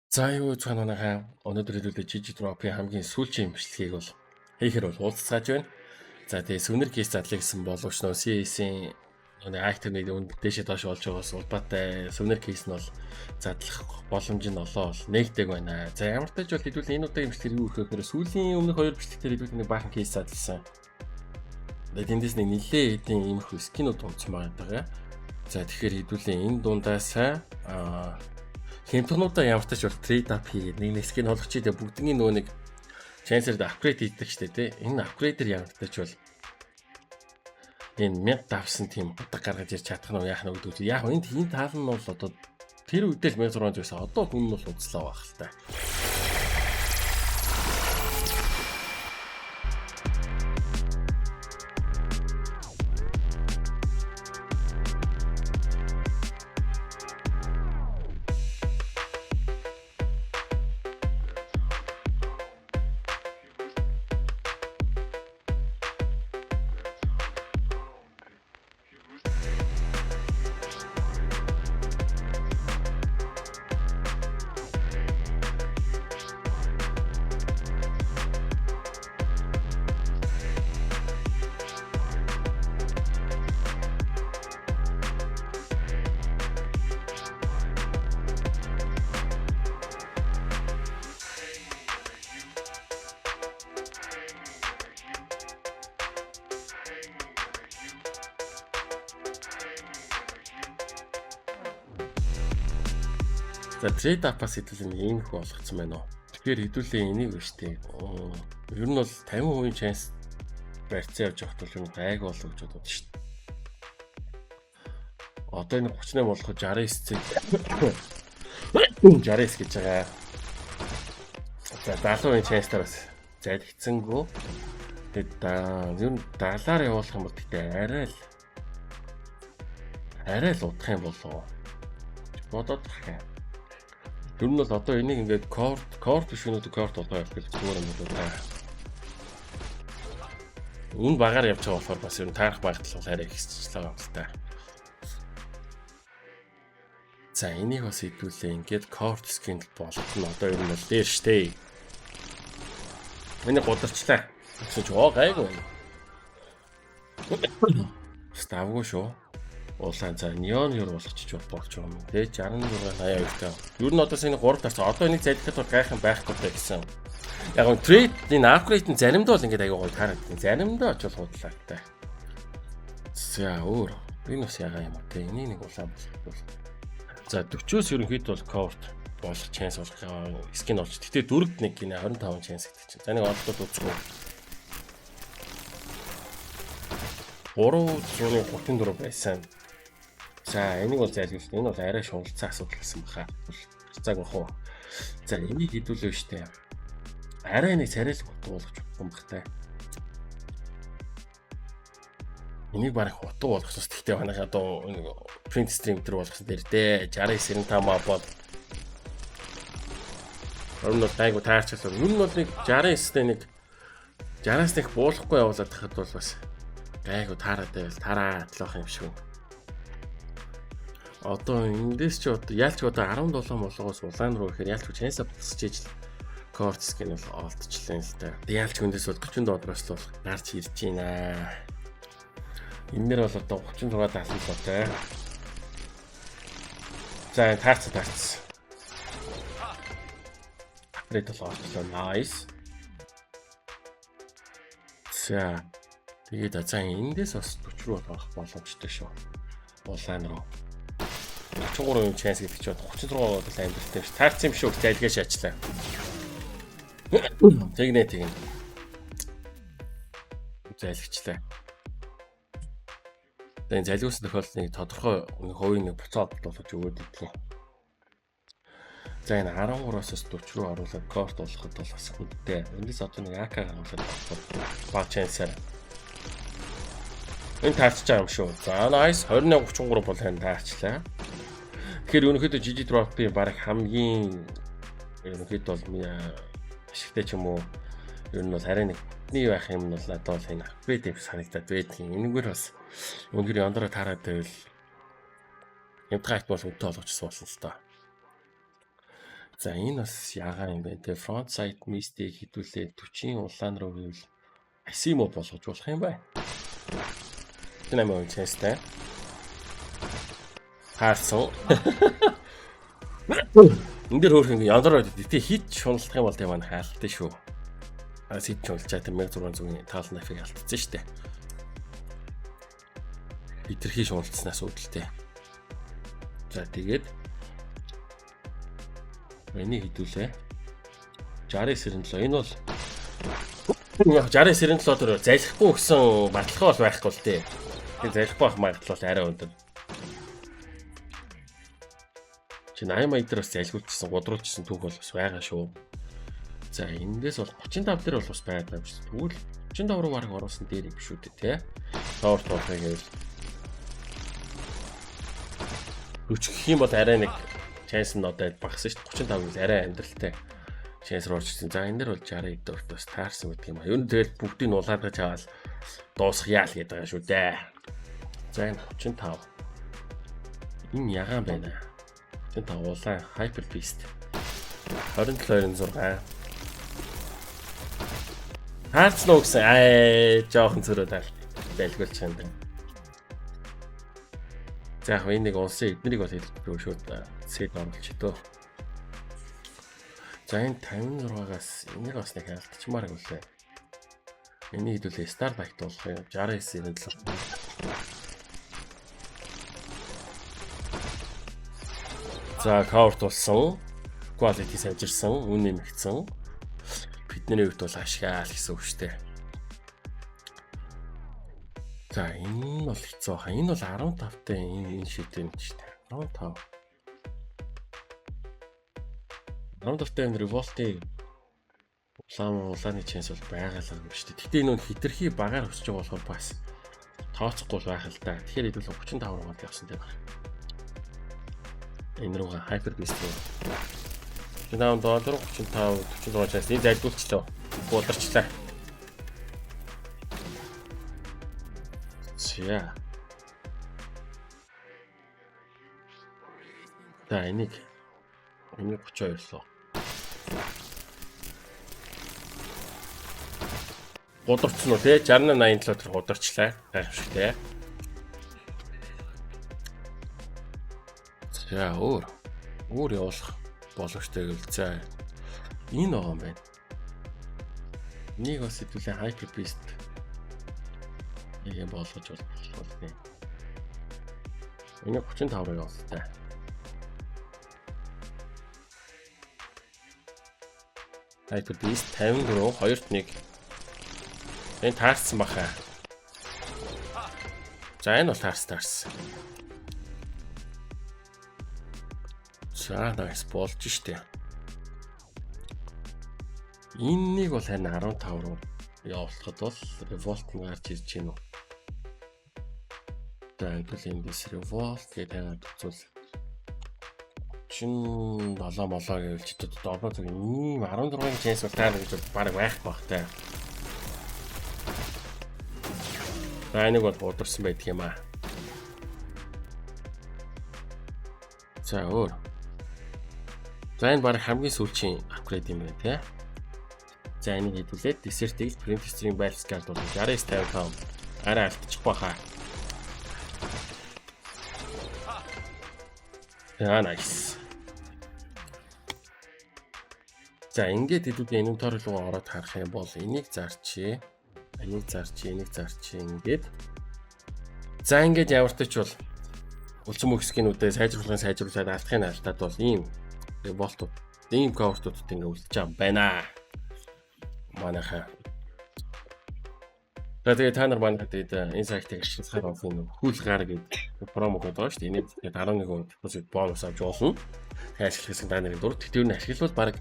За юу цаанаагаа өнөөдөр хэлүүлээ жижиг дропын хамгийн сүүлчийн бичлэгийг бол хийхээр бол уулзцааж байна. За тэгээ сүнэр кейс задлаа гэсэн боловч нөө CS-ийн активны үнд дэшээ доош болж байгаас улбаатай сүнэр кейс нь бол задлах боломж нь олоо бол нэгдэг байна. За ямар ч тач бол хэлүүлээ энэ удаагийн бичлэг юу гэх вэ? Сүүлийн өмнөх хоёр бичлэгтэр хэлүүлээ нэг баахан кейс задлсан. Тэгээд эндээс нэг нэлээ хэдийн иймэрхүү скинүүд унцсан байгаа. За тэгэхээр хэлүүлээ энэ дундаас хэмтгнуудаа ямар ч тач бол трейд ап хийгээд нэг скин олгоч идэ бүгдний нөгөө нэг чансерд апгрейд хийдэг штэ тий. Энэ апгрейдер ямар ч тач бол энэ 1000 давсан тийм утга гаргаж ирч чадах нь яах нь гэдэг. Яг энэ таал нь бол одоо тэр үедээ л 1600 байсан. Одоо хүн нь бол удслаа байх л та. За трейд апас хэдүүлээ нэг юм их болгоцсон байна уу. Тэгэхээр хэдүүлээ энийг биш тээ. Ер нь бол 50% chance барьцаа явж явахт бол юм гайг болов гэж бодод шүү дээ. Одоо энэ 38 болох 69 69 гэж байгаа. За 70% chance-аар бас залгицсангүй. Тэгээд ер нь 70-аар явуулах юм бол тэгтээ арай л удах юм болов. Бодоод тахаа. Ер нь бол одоо энийг ингээд корт биш үнэтэй корт болгоо явах гэж зүгээр юм байна. Үн багаар явж байгаа болохоор бас ер нь таарах багтлал арай ихсчихлээ юм л та. За энийг бас хэдүүлээ ингээд корт скин болгох нь одоо ер нь бол дээр штэ. Энийг гудалчлаа. Гэсэн чи гайгүй байна. Ставгүй шүү. Уулаа за неон юр болгочих болж байгаа юм. Тэ 66 82 таа. Ер нь одоо энэ 3 тарцаа. Одоо энийг залхихад бол гайхан байхгүй гэсэн. Яг нь трейд энэ апгрейд нь заримдаа бол ингээд аягүй гоё таараад. Заримдаа очил худлаатай. За өөр. Энэ бас ягаа юм те. Энийг нэг улаан болгох. За 40-оос ерөнхийдөө бол корт болох chance болох скин олж. Гэтэ дөрөвд нэг гинэ 25 chance гэдэг чинь. За нэг олдод үзгүй. 334 байсан. За энийг бол зайлгүйс. Энэ бол арай шунгалцсан асуудал гэсэн баха. Цааг бах уу. За энийг хэдүүлээ штэ. Арай нэг царайлаг утга болгож юм бахтай. Энийг барах утга болгохсоос тэгтээ манайх одоо print stream дээр болгосон дээр дээ 60 95 маа бол өрнөд тайгу таарчлаа. Юу нь бол нэг 69-тэй нэг 60-аас нэг буулахгүй явуулаад тахад бол бас гайгүй таараад байвал тараад л ах юм шиг. Одоо эндээс ч одоо яалч одоо 17 молгоос улаан руу ихээр яалч chance босч иж корт скин бол олдчихлаа л да. Яалч хүндээс бол 40 доллараас л гарч ирж байна. Энээр бол одоо 36 70 л за таарц. Апгрейд бол олчлоо. Nice. За тэгээд за эндээс бас 40 руу болох боломжтой шүү. Улаан руу 33% chance гэдэг чинь 36% бол амжилттай биш. Таарц юм шүү. Залгаж шаачлаа. Тэгнэ. Залгичлаа. Тэгээд залгиусан тохиолдлыг тодорхой хувийн нэг буцаад болгож өгөөд идэв. За энэ 13-аас 40 руу оруулаад корт болгоход бол бас хүнтэй. Эндээс одоо нэг АК гаргуулад баг chance-аар энэ таарч байгаа юм шүү. За nice 21-33 бол энэ таарчлаа. Тэгэхээр өнөөхдөө жижиг дропын баг хамгийн өнөөхдөө бол ашигтай ч юм уу ер нь бол харин нэг байх юм бол надад бол энэ апгрейд юм санагдаад байдгийн. Энэгээр бас өнөөдөр яндраа таараад байвал Импакт бол үнэтэй олгочихсон болсон л та. За энэ бас яагаад юм бэ? Тэгээ front side mistake хэдүүлээ 40 улаан руу гэвэл Асимо болгож болох юм байна. Энэ юм чэстэй. Харсан. Энд дээр хөөрхөн янзаар байдаг. Тэ хит шуналдах юм бол тэ маань хаалттай шүү. Хит шуналчаа тэр 1600-ийн таал нафиг алдсан шүү дээ. Хитрхи шуналцснаас үүдэлтэй. За тэгээд энийг хідүүлээ. 60-97 энэ бол яг 60-97 төр залхихгүй гэсэн баталгаа бол байхгүй л дээ. Тэгээд залхихгүй байх магадлал бол арай өндөр. Чи 80 маяг дээр бас залгиулчихсан, гудруулчихсан түүх бол бас байгаа шүү. За эндээс бол 35 дээр бол бас байдаг юм шиг. Тэгвэл 35 руу бараг оруулсан дээр юм шүү дээ, тий. Тоор тоохыг гэвэл өчгөх юм бол арай нэг chance нь одоо багассан шүү дээ. 35-ыг арай амьдралтай chance руу орчихсон. За энэ дэр бол 60 дөрөвт бас таарсан гэдэг юм аа. Ер нь тэгэл бүгдийг нь улаад гаж аваад дуусах яал гэдэг байгаа шүү дээ. За энэ 35. Энэ ягаан байна. 35 улаан Hyper Beast. 27-26. Хаарцнаа гэсэн жоохон зөрөөд байлгуулчих юм байна. За яг энэ нэг улсын эднэрийг бол хэлбэрөө шууд сэд оруулчих дөө. За энэ 56-аас энийг бас нэг алдчихмаар гэлээ. Энийг хэдүүлээ Starlight болох юм. 69-97. За cover тулсан. Quality сайжирсан, үн нэмэгдсэн. Бидний хувьд бол ашгаал гэсэн үг шүү дээ. За энэ бол хэцүү хаа. Энэ бол 15-тай энэ шийдвэр юм шүү дээ. 15. 15-тай энэ Revolt-ийн улааны chance бол байгаа л юм шүү дээ. Гэтэ энэ нь хитрхи багаар өсөж байгаа болохоор бас тооцохгүй байх л да. Тэгэхээр хэдүүл 35 руугаад явсан дээ баг. Энэ руугаа Hyper Beast руу. $35 46 chance энэ зайлгуулчлаа. Бууларчлаа. За. За энийг 32 лөө. Гудурцсан уу те 68-87 төр гудурчлаа. Гайхамшиг те. За өөр явуулах боломжтой гэвэл за энэ байгаа юм байна. Энийг бас хэдүүлээ Hyper Beast ийм болгож болно. Энийг 35 руу явуултаа. Hyper Beast 54 2-1. Энэ таарсан баха. За энэ бол таарсан. За nice болж штэ. Энэнийг бол харин 15 руу явуулахад бол Revolt гарч ирж гинүү. Тэгвэл эндээс Revolt гэдэг үзүүл. 37 молоо гэвэл ч одоо зөв ийм 16-ын chance бол таар гэж баг байхгүй бах таа. За энийг бол бодорсон байдаг юм аа. За өөр. За энэ баг хамгийн сүүлчийн апгрейд юм байна тий. За энийг хэдүүлээд Desert-ийг Print Stream Balance card бол 6955 арай алдчих баха. Яа nice. За ингээд хэдүүлээ inventory руу ороод харах юм бол энийг зарчээ. Энийг зарчээ ингээд. За ингээд явартаач бол үлцэн мөхсгийнүүдээ сайжруулаад алдахын алдаад бол ийм Revolt-ууд, ийм cover-ууд ингээд үлдэж байгаа юм байна. Манайхаа. Тэгээд та нар манайхад энэ сайтыг ашиглахаар офын хүл гар гэдэг промо код байгаа шүү дээ. Энийг 11% депозит бонус авч болно. Ашиглах та нарын дурд тэтгэврийг ашиглавал баг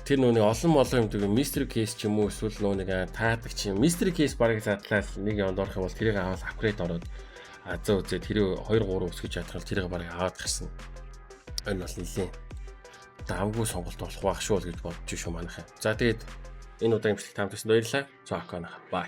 тэр нүуний олон юм гэдэг mystery case ч юм уу эсвэл нүунийг таадаг ч юм mystery case баг задлаад нэг яванд орох юм бол тэрийг аваад апгрейд ороод азаа үзээ тэр 2 3 өсгөж чадхал тэрийг баг аваад гисэн. Энэ бол нэлийн давгүй сонголт болох байх шүү гэж бодож шүү манайхаа. За тэгээд энэ удаагийн бичлэг таамагласан баярлалаа. Цаакана. Бай.